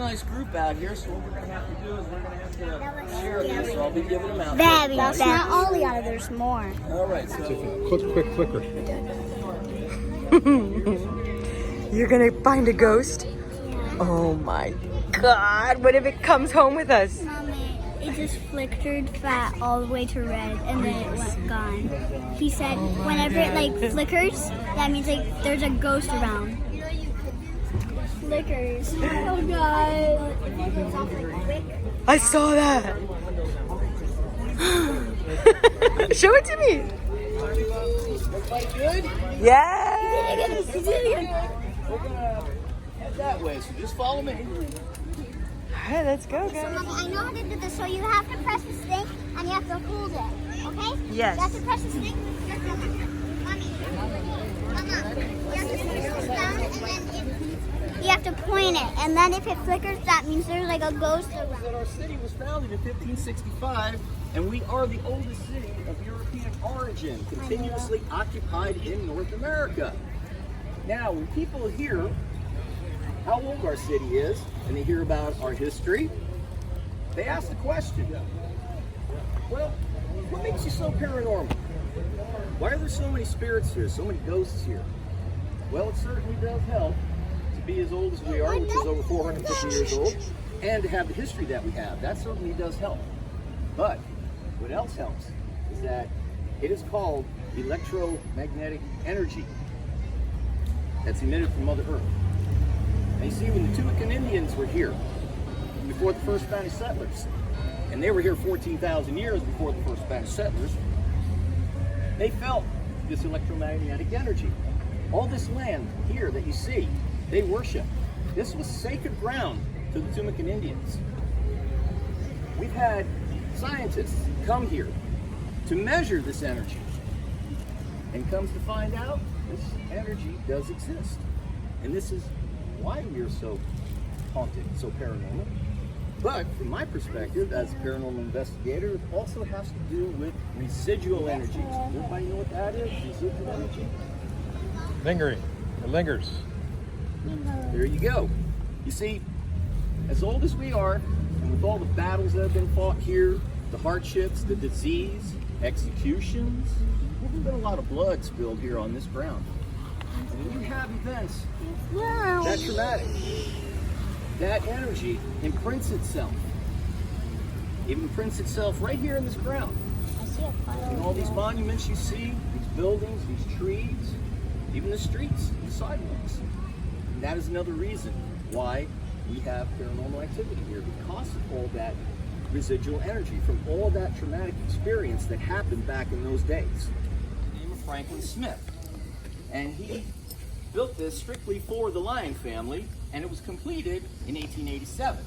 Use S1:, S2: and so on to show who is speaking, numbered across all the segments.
S1: nice group out here, so what we're going to have to do is we're going to have to share these, so I'll be giving them out.
S2: That's not all the other, there's more.
S1: All right, so...
S3: Quick flicker.
S4: You're gonna find a ghost? Oh my God, what if it comes home with us?
S2: Mommy, it just flickered fat all the way to red and then it went gone. He said whenever it like flickers, that means like there's a ghost around. Flickers. Oh God.
S4: I saw that. Show it to me.
S1: Good?
S4: Yeah.
S1: We're going to head that way, so just follow me.
S4: All right, let's go,
S2: So,
S4: guys.
S2: Mommy, I know how to do this. So you have to press this thing and you have to hold it. Okay?
S4: Yes.
S2: You have to press this thing. Mommy. Mama. You have to push this down and then you have to point it. And then if it flickers, that means there's like a ghost around.
S1: That our city was founded in 1565, and we are the oldest city of European origin, continuously occupied in North America. Now, when people hear how old our city is, and they hear about our history, they ask the question, well, what makes you so paranormal? Why are there so many spirits here, so many ghosts here? Well, it certainly does help to be as old as we are, which is over 450 years old, and to have the history that we have. That certainly does help. But what else helps is that it is called electromagnetic energy that's emitted from Mother Earth. And you see, when the Tumacan Indians were here, before the first Spanish settlers, and they were here 14,000 years before the first Spanish settlers, they felt this electromagnetic energy. All this land here that you see, they worship. This was sacred ground to the Tumacan Indians. We've had scientists come here to measure this energy, and comes to find out this energy does exist. And this is why we are so haunted, so paranormal. But from my perspective as a paranormal investigator, it also has to do with residual energy. Everybody know what that is? Residual energy?
S3: Lingering. It lingers.
S1: There you go. You see, as old as we are, and with all the battles that have been fought here, the hardships, the disease, executions, there's been a lot of blood spilled here on this ground. And when you have events that traumatic, that energy imprints itself. It imprints itself right here in this ground. And all these monuments you see, these buildings, these trees, even the streets, the sidewalks. And that is another reason why we have paranormal activity here, because of all that residual energy from all that traumatic experience that happened back in those days. The name of Franklin Smith. And he built this strictly for the Lyon family, and it was completed in 1887.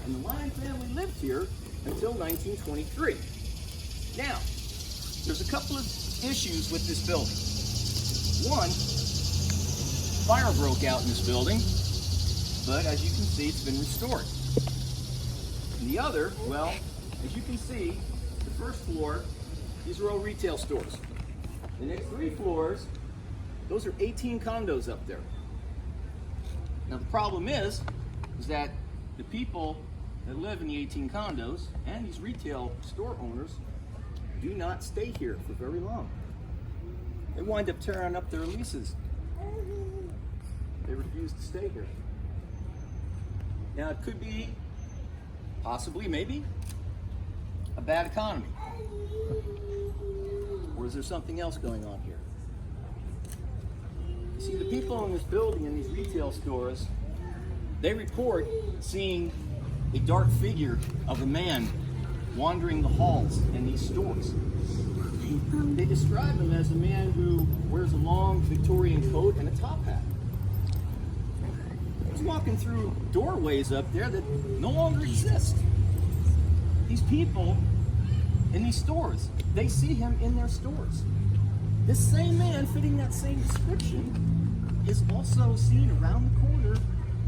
S1: And the Lyon family lived here until 1923. Now, there's a couple of issues with this building. One, fire broke out in this building, but as you can see, it's been restored. And the other, well, as you can see, the first floor, these are all retail stores. The next 3 floors, those are 18 condos up there. Now the problem is that the people that live in the 18 condos and these retail store owners do not stay here for very long. They wind up tearing up their leases. They refuse to stay here. Now it could be, possibly, maybe, a bad economy. Or is there something else going on here? You see, the people in this building, in these retail stores, they report seeing a dark figure of a man wandering the halls in these stores. They describe him as a man who wears a long Victorian coat and a top hat. He's walking through doorways up there that no longer exist. These people in these stores, they see him in their stores. This same man fitting that same description is also seen around the corner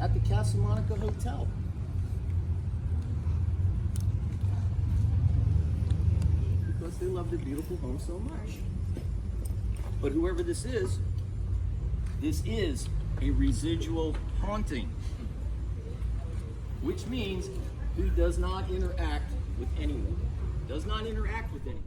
S1: at the Casa Monica Hotel. Because they love their beautiful home so much. But whoever this is a residual haunting. which means who does not interact with anyone. Does not interact with anyone.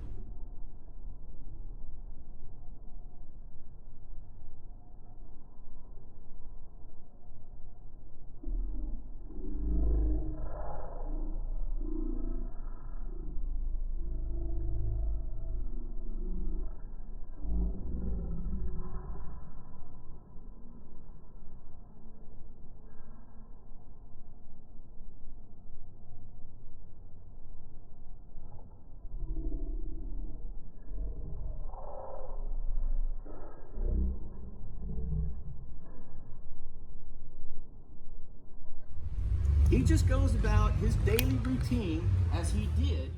S1: He just goes about his daily routine as he did.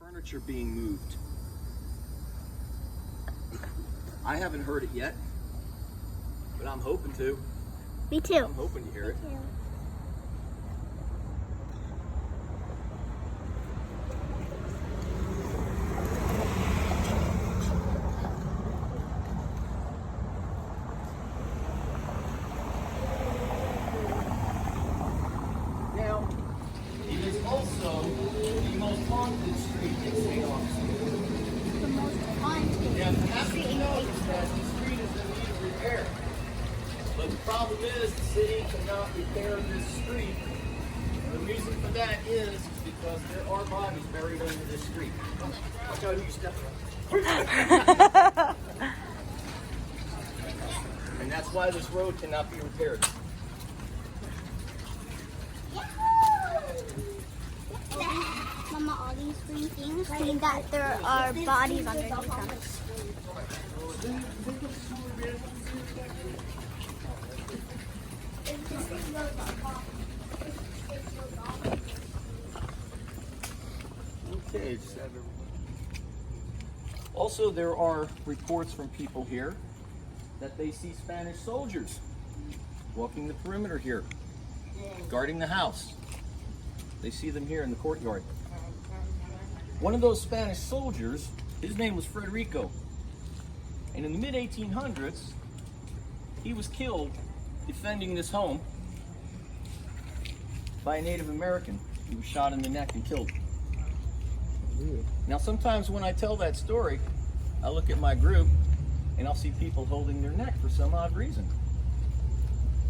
S1: Like furniture being moved. I haven't heard it yet, but I'm hoping to.
S2: Me too.
S1: I'm hoping to hear it.
S2: Me too.
S1: Now, it is also the most haunted street in St. Augustine.
S2: The most haunted
S1: Now, you have
S2: street
S1: to
S2: in
S1: notice
S2: St.
S1: that the street is in need of repair. But the problem is the city cannot repair this street. And the reason for that is because there are bodies buried under this street. Watch out who you step on. And that's why this road cannot be repaired.
S2: Mama, all these green things mean that there are bodies underneath them.
S1: Okay. Also, there are reports from people here that they see Spanish soldiers walking the perimeter here, guarding the house. They see them here in the courtyard. One of those Spanish soldiers, his name was Federico. And in the mid-1800s, he was killed defending this home by a Native American. He was shot in the neck and killed. Now, sometimes when I tell that story, I look at my group and I'll see people holding their neck for some odd reason.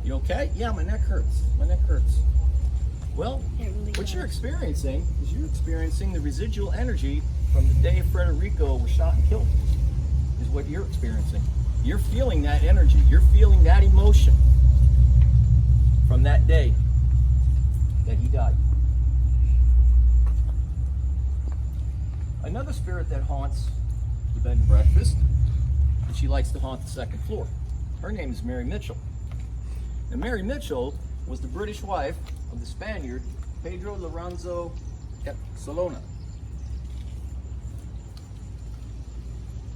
S1: You okay? Yeah, my neck hurts. My neck hurts. Well, what you're experiencing is you're experiencing the residual energy from the day Federico was shot and killed, is what you're experiencing. You're feeling that energy. You're feeling that emotion from that day that he died. Another spirit that haunts the bed and breakfast, and she likes to haunt the second floor. Her name is Mary Mitchell. Now, Mary Mitchell was the British wife of the Spaniard Pedro Lorenzo Solona.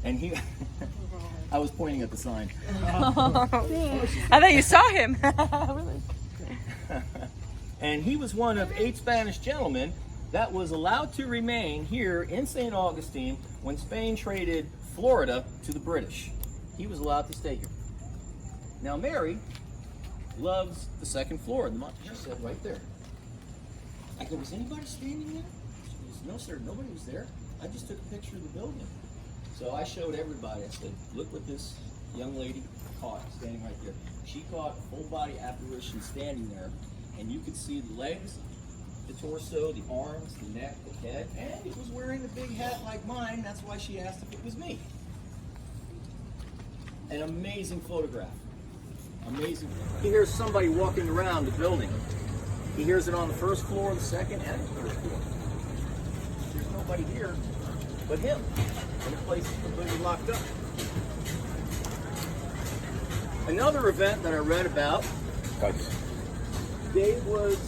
S1: And he, I was pointing at the sign.
S4: I thought you saw him.
S1: And he was one of 8 Spanish gentlemen that was allowed to remain here in St. Augustine when Spain traded Florida to the British. He was allowed to stay here. Now Mary loves the second floor. She said right there. I go, was anybody standing there? She goes, no sir, nobody was there. I just took a picture of the building. So I showed everybody, I said, look what this young lady caught standing right there. She caught a full body apparition standing there, and you could see the legs, the torso, the arms, the neck, the head, and it was wearing a big hat like mine. That's why she asked if it was me. An amazing photograph. Amazing. He hears somebody walking around the building. He hears it on the first floor, the second, and the third floor. There's nobody here but him. And the place is completely locked up. Another event that I read about, Dave was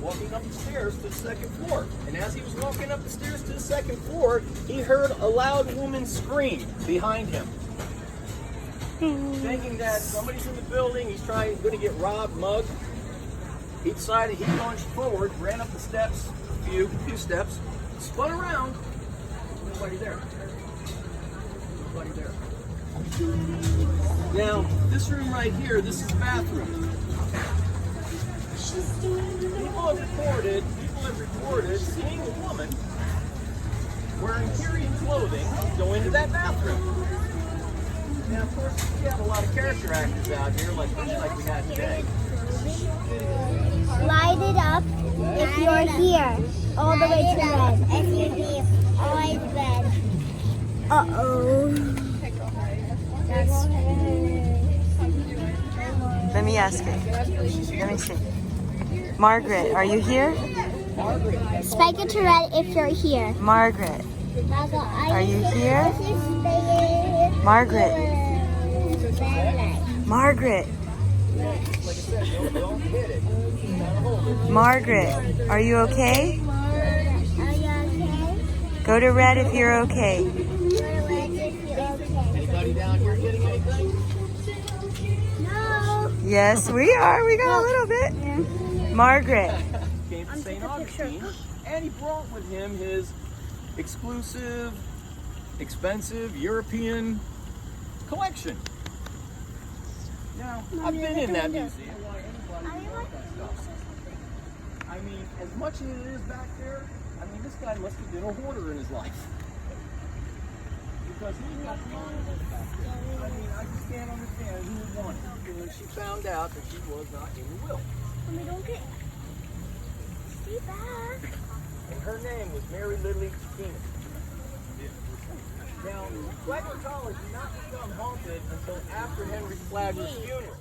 S1: walking up the stairs to the second floor. And as he was walking up the stairs to the second floor, he heard a loud woman scream behind him. Thinking that somebody's in the building, he's going to get robbed, mugged. He decided he lunged forward, ran up the steps, a few steps, spun around. Nobody there. Nobody there. Now, this room right here, this is the bathroom. People have reported seeing a woman wearing period clothing go into that bathroom. Now, of course, we have a lot of character actors out here, like we had today.
S2: Light it up if you're here. All the way to red. If you're here. Always red. Uh-oh.
S4: Let me ask it. Let me see. Margaret, are you here?
S2: Spike it to red if you're here.
S4: Margaret, are you here? Margaret. Margaret. Margaret, are you okay?
S2: Are you okay?
S4: Go to red if you're okay.
S1: Anybody down here getting anything?
S2: No.
S4: Yes, we are. We got a little bit. Margaret.
S1: Came to St. Augustine, and he brought with him his exclusive, expensive European collection. Now, I've been in that museum. I mean, as much as it is back there, I mean, this guy must have been a hoarder in his life. Because he got money back there. I mean, I just can't understand who would want it. When she found out that she was not in the will.
S2: Mommy, don't get. Stay back.
S1: And her name was Mary Lily Keenan. Now, Flagler College did not become haunted until after Henry Flagler's funeral.